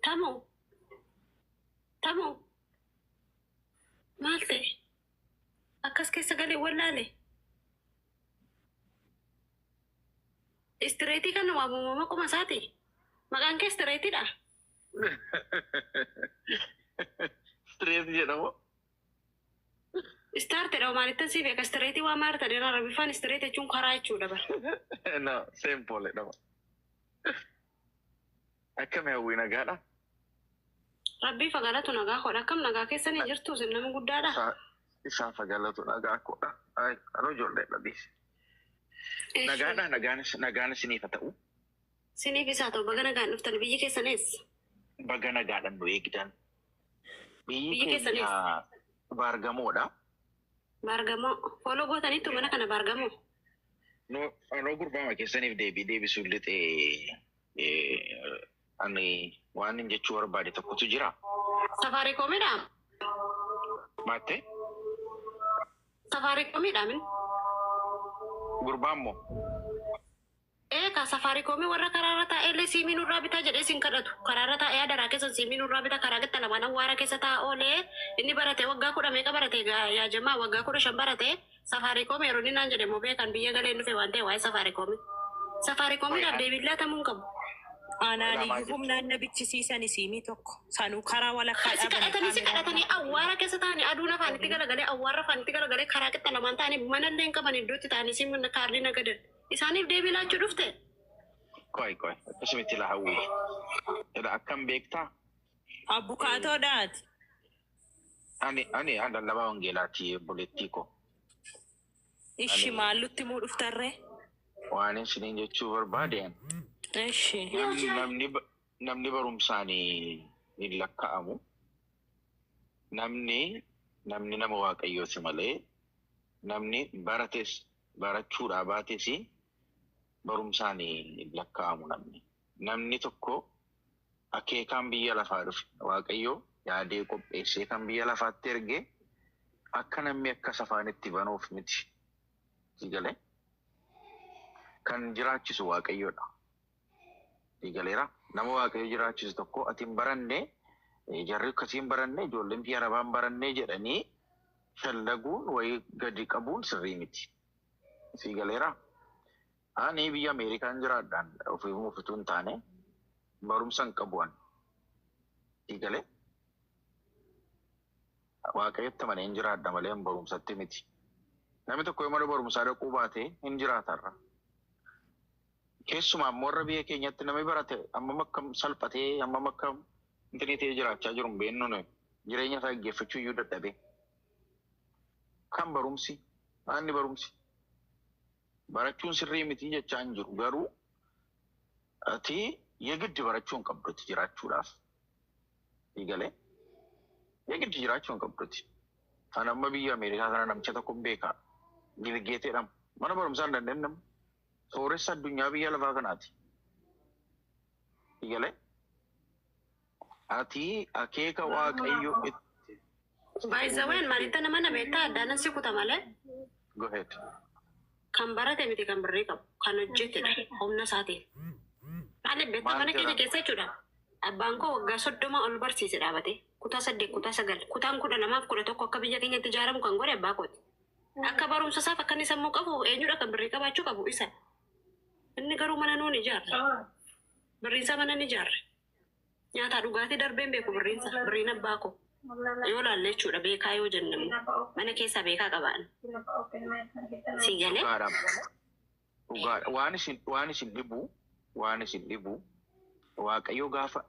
Tamu. Malte. Akkas keessa galee wallaale. Istireetii kan waamamama qoma isaati. Maqaan kee istireetiidha. Istireetii jedhamu. Istaartedha maalittan si beeka istireetii waa maarta dheeraa rabbifaan istireetii jechuun karaa jechuudha bara. No, simple jedhama. Akkami hawwii nagaadha? Rabbii fagaalatu nagaa kodha. Akkam nagaa keessanii jirtu isin nama guddaadha. Isaan fagaalatu nagaa kodha. Anoo ijoolleedha dhiisi. Nagaadha nagaan isiniif haa ta'u. Siniif isaa ta'u baga nagaan dhuftan biyyi keessanis. Baga nagaadhaan nu eegdan. Biyyi keessanis. Baargamoodha. Baargamoo. Fooloo gootaniittu mana kana baargamoo. Anoo gurbaama keessaniif deebisuu lixee ani waan hin jechuu barbaade tokkotu jira. Safaarikoomidha. Maatte? Safaarikoomidha min. Gurbaammoo? Ka safaarikoomii warra karaarra taa'ee siimii nurraa bitaa jedhee siin kadhatu. Karaarra taa'ee adaraa keessa siimii nurraa bitaa karaa getta lamaan awwaara keessa taa'aa oolee inni barate waggaa 10 meeqa barate yaa jamaa waggaa 15 barate safaarikoomii yeroo inni naan jedhe moo beekan biyya galee dhufe waan ta'e waa'ee safaarikoomii. Safaarikoomiidhaaf deebiillaa tamuun qabu. Aanaan humnaan nabichisiisan siimii tokko sanuu karaa walakkaa dhaabanii si kadhatanii awwaara keessa ta'anii aduun afaanitti galagalee awwaara afaanitti galagalee karaa qixxa lamaan ta'anii manallee hin qaban iddootti ta'anii siimii kaardii nagadan isaaniif deebii laachuu dhufte. Koi akkasumitti la hawwii. Jedha akkam beektaa? Abbukaatoodhaati. Ani lallabaa wangeelaati obboleettii koo. Ishi maallutti muu dhuftarree? Waan isiniin jechuu barbaadeen. Ishi. Namni barumsaan hin lakka'amu. Namni nama waaqayyooti malee namni barachuudhaa baates barumsaan hin lakka'amu namni tokko akeekaan biyya lafaa dhufe waaqayyoo yaadee qopheessee kan biyya lafaatti erge akka namni akka safaanitti banuuf miti. Sigalee kan jiraachisu waaqayyoodha. Sigaleera nama waaqayyo jiraachisu tokko atiin baranne jarri akkasiin baranne ijoolleen biyya arabaan baranne jedhanii shallaguun wayii gadi qabuun sirrii miti. Sigaleera ani biyya Ameerikaan jiraadhaan ofii muufituu hin taane barumsa hin qabuan. Sigalee waaqayyotti amanee hin jiraadha malee barumsatti miti. Namni tokko yoo mana barumsaa dhaquu baate hin jiraatarra. Keessumaa warra biyya keenyatti namni barate amma akkam salphatee amma akkam intarneetii jiraachaa jiru beeknu jireenya isaa gaggeeffachuu iyyuu dadhabee. Kan barumsi maanni barumsi barachuun sirrii miti jechaa hin jiru garuu ati yegiddi barachuun qabdutti jiraachuudhaaf. Sigalee yegiddi jiraachuun qabdutti. Kan amma biyya Ameerikaa kana namicha tokko beekaa Biilgeeteedhaan mana barumsaa hin dandeenye. Sooressa addunyaa biyya lafaa kanaati. Sigalee ati akeeka waaqayyo itti. Baay'isawwan maalitti nama nameetaa addaan si kuta malee. Go ahead. Kan barate miti kan birrii qabu kan hojjetedha humna isaatiin. Maaliif beektaa mana keenya keessa jechuudha. Abbaan koo waggaa 30 ol barsiise dhaabate kutaa 8 kutaa 9 kutaan 12 fi 11 akka biyya keenyatti ijaaramu kan godhe abbaa kooti. Akka barumsa isaaf akka inni sammuu qabu eenyudha kan birrii qabaachuu qabu isa. Inni garuu mana nuun ijaarre. Birriinsa mana ni ijaarre. Nyaataa dhugaatii darbeen beeku birriin abbaa koo. Yoo laalle jechuudha beekaa yoo jennamu mana keessaa beekaa qabaan. Sigalee. Waan isin dhibu waaqayyo gaafa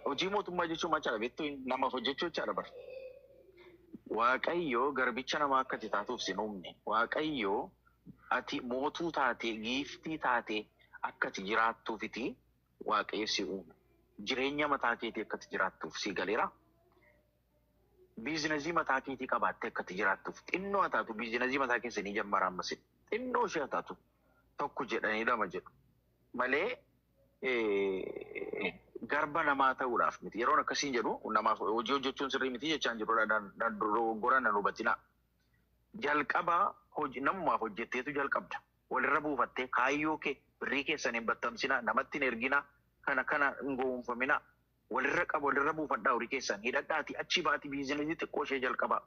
hojii mootummaa jechuun machaadha beektu namaaf hojjechuu jechaadha bara. Waaqayyo garbicha namaa akka ati taatuuf sin uumne. Waaqayyo ati mootuu taate giiftii taate akka ati jiraattuufiti waaqayyo si uume. Jireenya mataa keetii akka ati jiraattuuf si galeera. Biizinazii mataa keetii qabaattee akka ati jiraattuuf xinnoo haa taatu biizinazii mataa keessanii jammaraan masi xinnoo ishee haa taatu tokko jedhanii lama jedhu malee garba namaa ta'uudhaaf miti. Yeroon akkasiin jedhu namaaf hojii hojjechuun sirrii miti jechaan jirudha. Dogoggora nan hubatina. Jalqaba namumaaf hojjetteetu jalqabda. Walirra buufattee kaayyoo kee birrii keessan hin battamsina namatti hin ergina kana ngoonfamina walirra qabu walirra buufadhaa horii keessan hidhadhaati achi baati biizinasii xiqqoo ishee jalqabaa.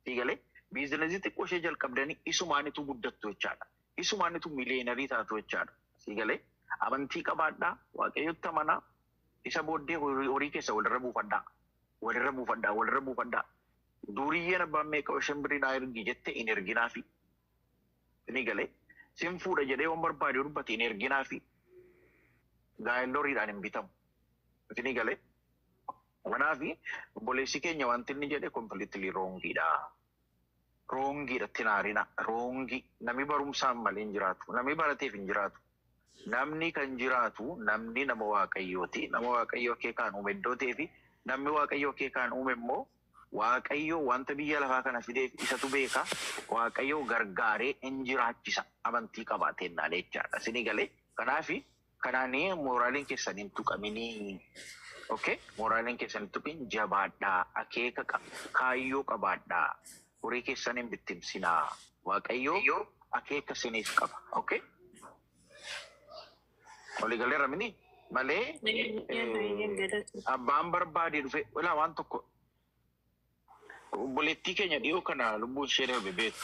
Siigalee biizinasii xiqqoo ishee jalqabdanii isumaanitu guddattu jechaadha. Isumaanitu miliyeenarii taatu jechaadha. Siigalee amantii qabaadhaa waaqayyotti amanaa isa booddee horii keessa walirra buufadhaa. Walirra buufadhaa. Duriyyeen abbaan meeqa shambirii naa ergi jette hin erginaafi. Ni galee sin fuudha jedhee waan barbaade dubbate hin erginaafi. Gaayillooriidhaan hin bitamu. Ni galee kanaafi obboleessi keenya wanti inni jedhe kompiliitilii roongiidha. Roongiidhatti naarina. Roongii namni barumsaan malee hin jiraatu. Namni barateef hin jiraatu. Namni kan jiraatu namni nama waaqayyooti. Nama waaqayyoo kee kaan uume iddoo ta'eefi namni waaqayyoo kee kaan uume immoo waaqayyoo wanta biyya lafaa kana fideef isatu beeka. Waaqayyoo gargaaree hin jiraachisa. Amantii qabaateen naalee jechaadha. Sini galee kanaafi kanaanii mooraaliin keessan hin tuqaminii. Okay? Mooraaliin keessan hin tuqin jabaadhaa. Akeeka kaayyoo qabaadhaa. Horii keessan hin bittimsinaa. Waaqayyoo akeeka siniif qaba. Okay? Olii galee ramini malee abbaan barbaade dhufe walaa waan tokko obboleettii keenya dhiyoo kana lubbuun ishee darbe beeku.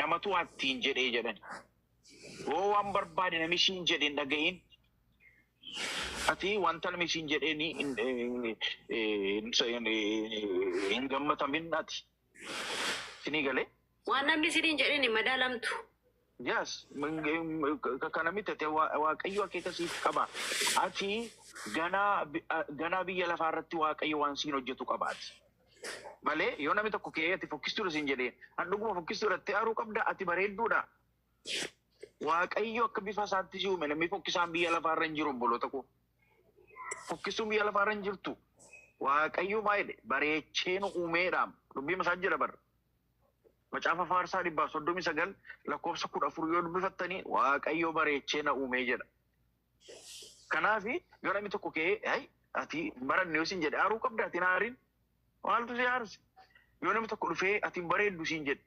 Namatu attiin jedhee jedhan. Oo waan barbaade nami ishiin jedheen dhaga'iin. Ati wanta nami ishiin jedheen hin gammatamin ati. Sinii galee? Waan namni ishiin jedheen madaalamtu. Yes, kana miti waaqayyo akeeka siif qaba. Ati ganaa biyya lafaa irratti waaqayyo waan siin hojjetu qabaati. Malee yoo namni tokko kee ati fokkistuudha siin jedhee handhuguma fokkistuu irratti aaruu qabda ati bareedduudha. Waaqayyo akka bifa isaatti si uume namni fokkisaan biyya lafaa irra hin jiru obboloota koo. Fokkistuun biyya lafaa irra hin jirtu. Waaqayyo maayidhe bareechee nu uumeedhaam. Dubbii masaa jira bara. Macaafa Faarsaa 139 lakkoofsa 14 yoo dubbifattanii waaqayyo bareechee na uumee jedha. Kanaafi yoo namni tokko kee ati baranne yoo siin jedhe aaruu qabda ati naariin maaltu si aarse? Yoo namni tokko dhufee ati bareeddu siin jedhe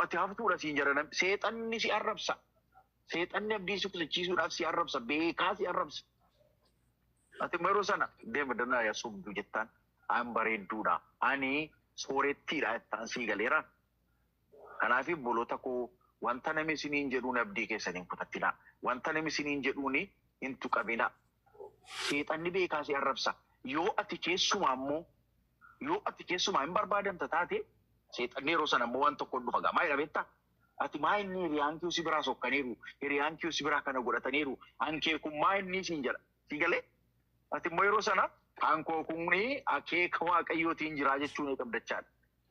ati haftuudha siin jedha seexanni si arrabsa. Seexanni abdii si kusachiisuudhaaf si arrabsa beekaa si arrabsa. Ati yeroo sana deema danaa yaa sobduu jettaan an bareedduudha ani soorettiidha jettaan sii galeera. Kanaafi obboloota koo wanta namni isiniin jedhuun abdii keessaniin kutattina. Wanta namni isiniin jedhuun hin tuqamina. Seexanni beekaa si arrabsa. Yoo ati keessumaa hin barbaadamta taate seexanni yeroo sana immoo waan tokko dhufa gamaa jedha beektaa? Ati maa inni hiriyaan kee si biraa sokkaniiru, hiriyaan kee si biraa kana godhataniiru, hankee kun maa inni siin jedha. Si galee? Ati immoo yeroo sana hankoo kun akeeka waaqayyootiin jiraa jechuun qabdachaadha.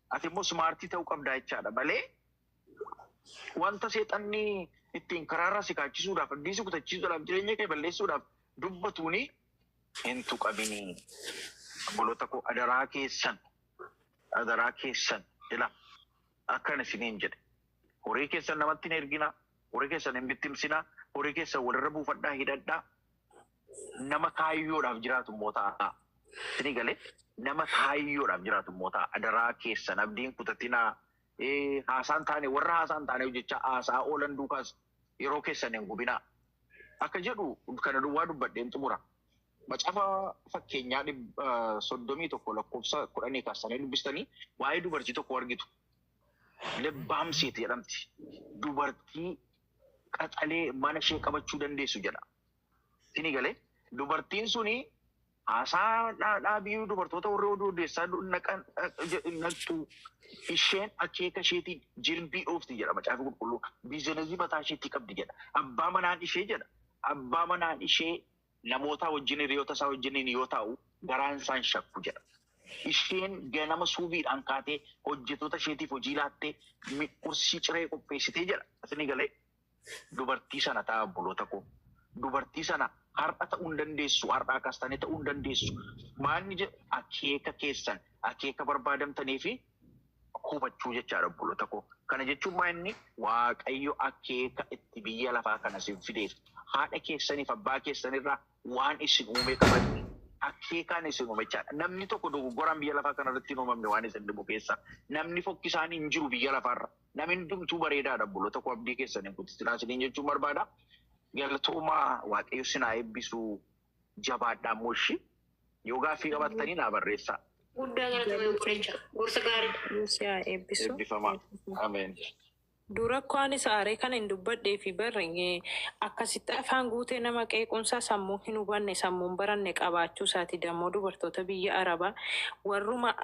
Ati immoo smaartii ta'uu qabdaa jechaadha malee wanta seexanni ittiin karaarraa si kaachisuudhaaf abdii si kutachiisuudhaaf jireenya kee balleessuudhaaf dubbatuuni hin tuqaminii. Obboloota koo adaraa keessan ila akkana isiniin jedhe horii keessan namatti hin ergina, horii keessan hin bittimsina, horii keessan walirra buufadhaa hidhadhaa. Nama kaayyoodhaaf jiraatu immoo ta'a. Isinii galee nama kaayyoodhaaf jiraatu immoo ta'a. Adaraa keessan abdiin kutatinaa haasaan taane warra haasaan taane jecha haasaa oolan duukaas yeroo keessan hin gubinaa. Akka jedhu kana duwwaa dubbadheen xumura. Macaafa fakkeenyaa 31 lakkoofsa 10 kaasanii dubbistanii waa'ee dubartii tokko argitu. Lebbaamsiiti jedhamti. Dubartii qaxalee mana ishee qabachuu dandeessu jedha. Isinii galee dubartiin suni haasaa dhaabii dubartoota warra oduu odeessaa naqxu isheen akeeka isheetiin jirbii oofti jedha macaafa qulqulluu. Biizinasii mataa isheetti qabdi jedha. Abbaa manaan ishee jedha. Abbaa manaan ishee namoota wajjin hiriyoota isaa wajjin yoo taa'u garaan isaan shakku jedha. Isheen ganama suubiidhaan kaatee hojjettoota isheetiif hojii laattee qursii ciree qopheessitee jedha. Isinii galee dubartii sana ta'a obboloota koo. Dubartii sana har'a ta'uu hin dandeessu, har'a akkas taane ta'uu hin dandeessu. Maanni jedhu akeeka keessan, akeeka barbaadamtanii fi hubachuu jechaadha obboloota koo. Kana jechuun maanni waaqayyo akeeka itti biyya lafaa kana isin fideef haadha keessaniif abbaa keessanirraa waan isin uume qaban akeekaan isin uume jechaadha. Namni tokko dogoggoraan biyya lafaa kana irratti hin uumamne waan isin dhibu keessa. Namni fokkisaan hin jiru biyya lafaarra. Namni hundumtuu bareedaadha obboloota koo abdii keessaniin kutitinaa isiniin jechuun barbaada. Galatooma waaqayyo sinaa eebbisu jabaadhaan moshi yoo gaaffii qabattanii naa barreessaa. Guddaa galata qoricha gorsa gaarii. Siyaa eebbisu. Eebbifamaa. Ameen. Dura kwani saare kan hin dubbadhee fi barree akkasitti afaan guutee nama qeequmsaa sammuu hin hubanne sammuun baranne qabaachuu isaati dammoo dubartoota biyya Arabaa warruma